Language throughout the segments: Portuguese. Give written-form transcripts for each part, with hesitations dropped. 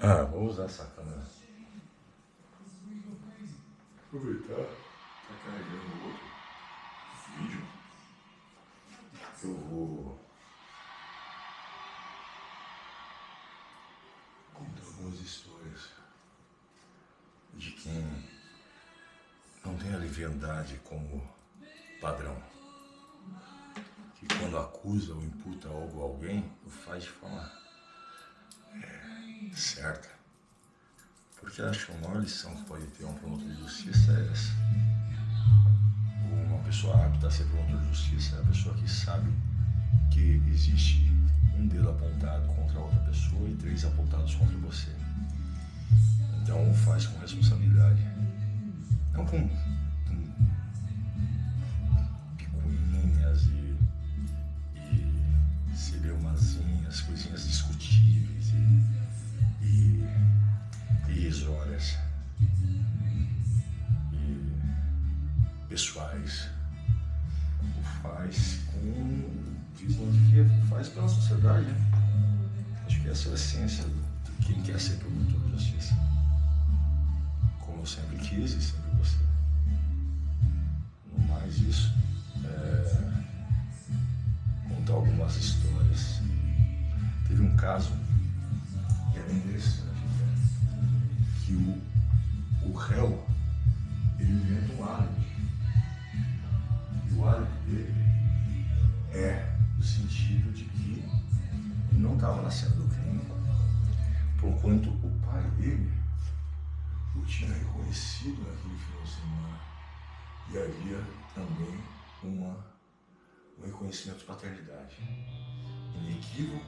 Ah, vou usar essa câmera. Aproveitar, tá carregando outro vídeo. Eu vou contar algumas histórias De quem não tem a leviandade como padrão. Que quando acusa ou imputa algo a alguém, o faz de forma certa. Porque acho que a maior lição que pode ter um promotor de justiça é essa. Uma pessoa apta a ser promotor de justiça é a pessoa que sabe que existe um dedo apontado contra a outra pessoa e 3 apontados contra você. Então faz com responsabilidade. Não com picuinhas e celeumazinhas, coisinhas discutíveis e irrisórias e pessoais. O faz com visão de que faz pela sociedade, né? Acho que essa é a essência de quem quer ser promotor de justiça. Como eu sempre quis e sempre vou ser. No mais isso, contar algumas histórias. Teve um caso que é bem interessante, que o réu, ele inventa um álibi. E o álibi dele é no sentido de que ele não estava na cena do crime, porquanto o pai dele o tinha reconhecido naquele final de semana e havia também um reconhecimento de paternidade inequívoco,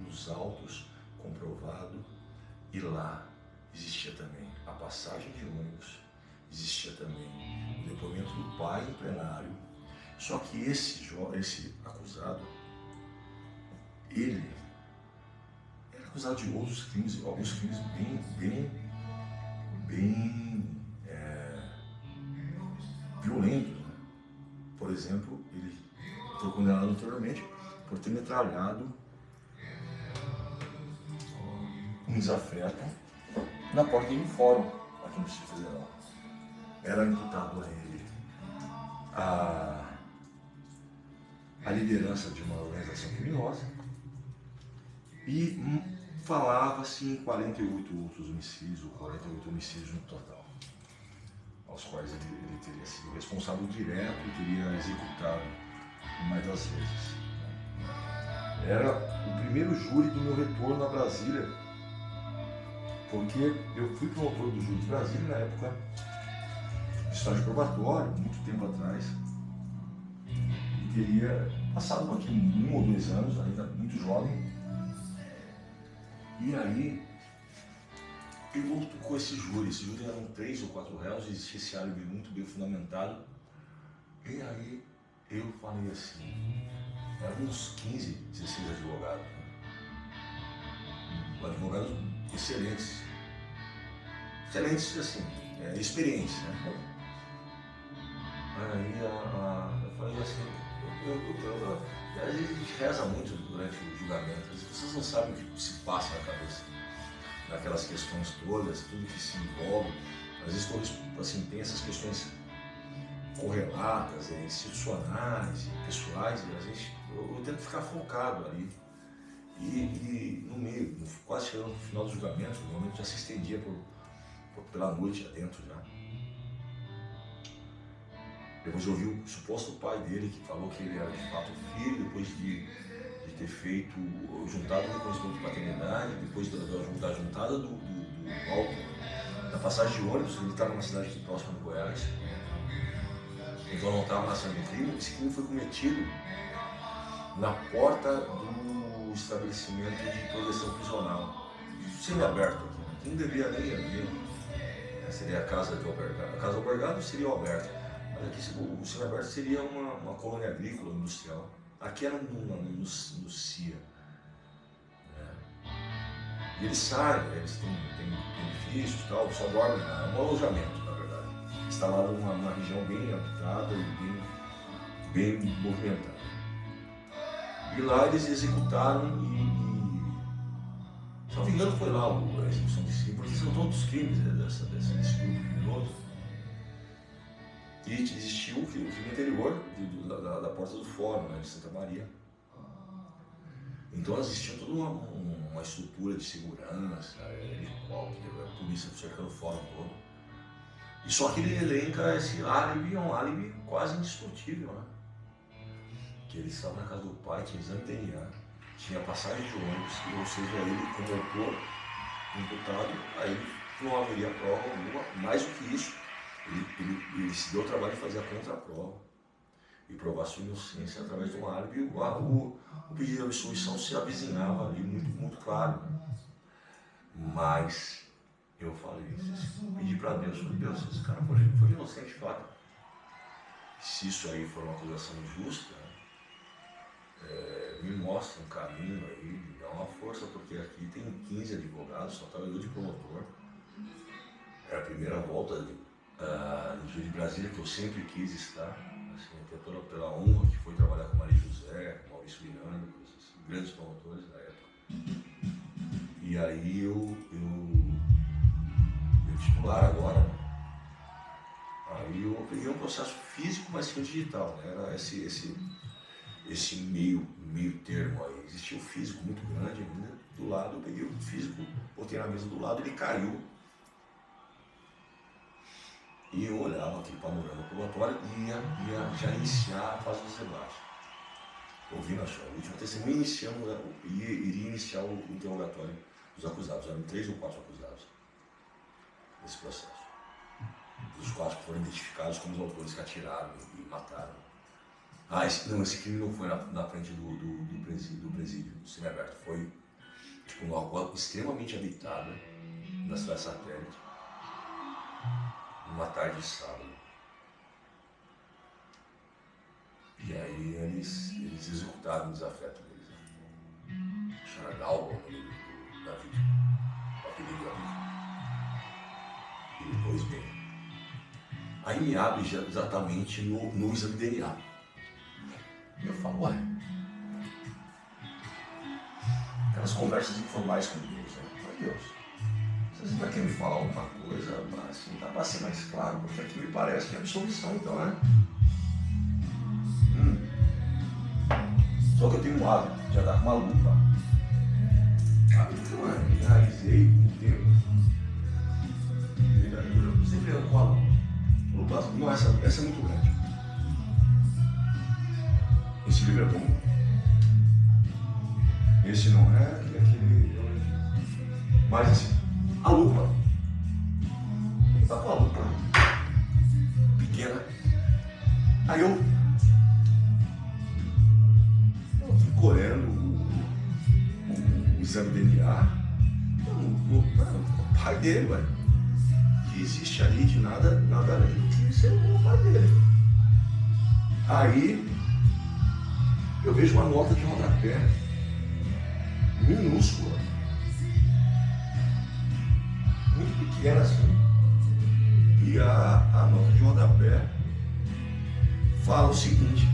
nos autos, comprovado, e lá existia também a passagem de ônibus, existia também o depoimento do pai em plenário. Só que esse acusado, ele era acusado de outros crimes, alguns crimes bem violentos, né? Por exemplo, ele foi condenado anteriormente por ter metralhado um desafeto na porta de um fórum aqui no Distrito Federal. Era imputado a ele a liderança de uma organização criminosa e falava-se em 48 outros homicídios, ou 48 homicídios no total, aos quais ele teria sido responsável direto e teria executado mais das vezes. Era o primeiro júri do meu retorno a Brasília, porque eu fui promotor do júri de Brasília na época de estágio probatório, muito tempo atrás, e teria passado aqui 1 ou 2 anos, ainda muito jovem. E aí eu volto com esse júri eram 3 ou 4 réus, existia esse álibi muito bem fundamentado. E aí eu falei assim, eram uns 15, 16 advogados, advogados excelentes assim, experientes, né? Aí eu falei assim, às vezes a gente reza muito durante o julgamento, as pessoas não sabem o que se passa na cabeça, naquelas questões todas, tudo que se envolve. Às vezes assim, tem essas questões correlatas, institucionais, pessoais, e às vezes eu tento ficar focado ali. E no meio, quase chegando no final do julgamento, o momento já se estendia pela noite adentro já. Depois eu ouvi o suposto pai dele que falou que ele era de fato filho, depois de ter feito, juntado o reconhecimento de paternidade, depois da juntada do auto, da passagem de ônibus. Ele estava numa cidade aqui próxima de Goiás, então não estava na cena do crime. Esse crime foi cometido na porta do estabelecimento de proteção prisional, semi-aberto aqui, né? Que não devia nem haver, seria a casa de albergado. A casa albergado seria o aberto, mas aqui o semi-aberto seria uma colônia agrícola industrial. Aqui era no CIA. E eles saem, eles têm benefícios e tal, só dormem lá, é um alojamento, na verdade. Instalado numa região bem habitada e bem movimentada. E lá eles executaram e salvo engano foi lá a execução de crime, porque são todos os crimes desse grupo criminoso. E existiu o crime interior da Porta do Fórum, né, de Santa Maria. Então existia toda uma estrutura de segurança, helicóptero, a polícia cercando o fórum todo. E só que ele elenca esse álibi, um álibi quase indestrutível, né? Que ele estava na casa do pai, tinha exame de DNA, tinha passagem de ônibus, ou seja, ele como autor, imputado, aí ele não haveria prova alguma. Mais do que isso, ele se deu o trabalho de fazer a contraprova e provar sua inocência através de um álibi. O pedido de absolvição se avizinhava ali muito claro. Mas eu falei, pedi para Deus, esse cara foi inocente de fato. Se isso aí for uma acusação injusta, me mostra um caminho aí, me dá uma força, porque aqui tem 15 advogados, só estava eu de promotor. É a primeira volta no Júri de Brasília, que eu sempre quis estar, assim, até pela honra que foi trabalhar com Maria José, com Maurício Miranda, com esses grandes promotores da época. E aí eu titular agora, né? Aí eu peguei um processo físico, mas sim digital, né? Era esse meio termo aí. Existia o físico muito grande ainda, do lado eu peguei o físico, botei na mesa do lado, ele caiu. E eu olhava aquele panorama probatório e ia já iniciar a fase dos debates. Ouvindo a última testemunha, iria iniciar o interrogatório dos acusados. Eram 3 ou 4 acusados nesse processo. Os 4 foram identificados como os autores que atiraram e mataram. Esse crime não foi na frente do presídio, do semiaberto. Foi numa rua extremamente habitada, na cidade satélite, numa tarde de sábado. E aí eles executaram o desafeto deles. Né? Charagalba, o nome da vítima, o apelido da vítima. E depois, bem, aí me abre exatamente no exame de DNA. E eu falo, ué, aquelas conversas informais com Deus, né? Meu Deus, vocês ainda querem me falar alguma coisa, mas assim, dá para ser mais claro, porque aqui me parece que é absolvição, então, né? Só que eu tenho um hábito de andar com uma lupa. Hábito que eu realizei com o tempo. Eu sempre ando com a lupa. Não, essa é muito grande. Esse livro é bom. Esse não é, e aquele. Mas assim, a lupa. Tá com a lupa pequena. Aí eu fico olhando o exame de DNA. O pai dele, velho. Que existe ali de nada além do que ser o pai dele. Aí eu vejo uma nota de rodapé minúscula, muito pequena assim, e a nota de rodapé fala o seguinte: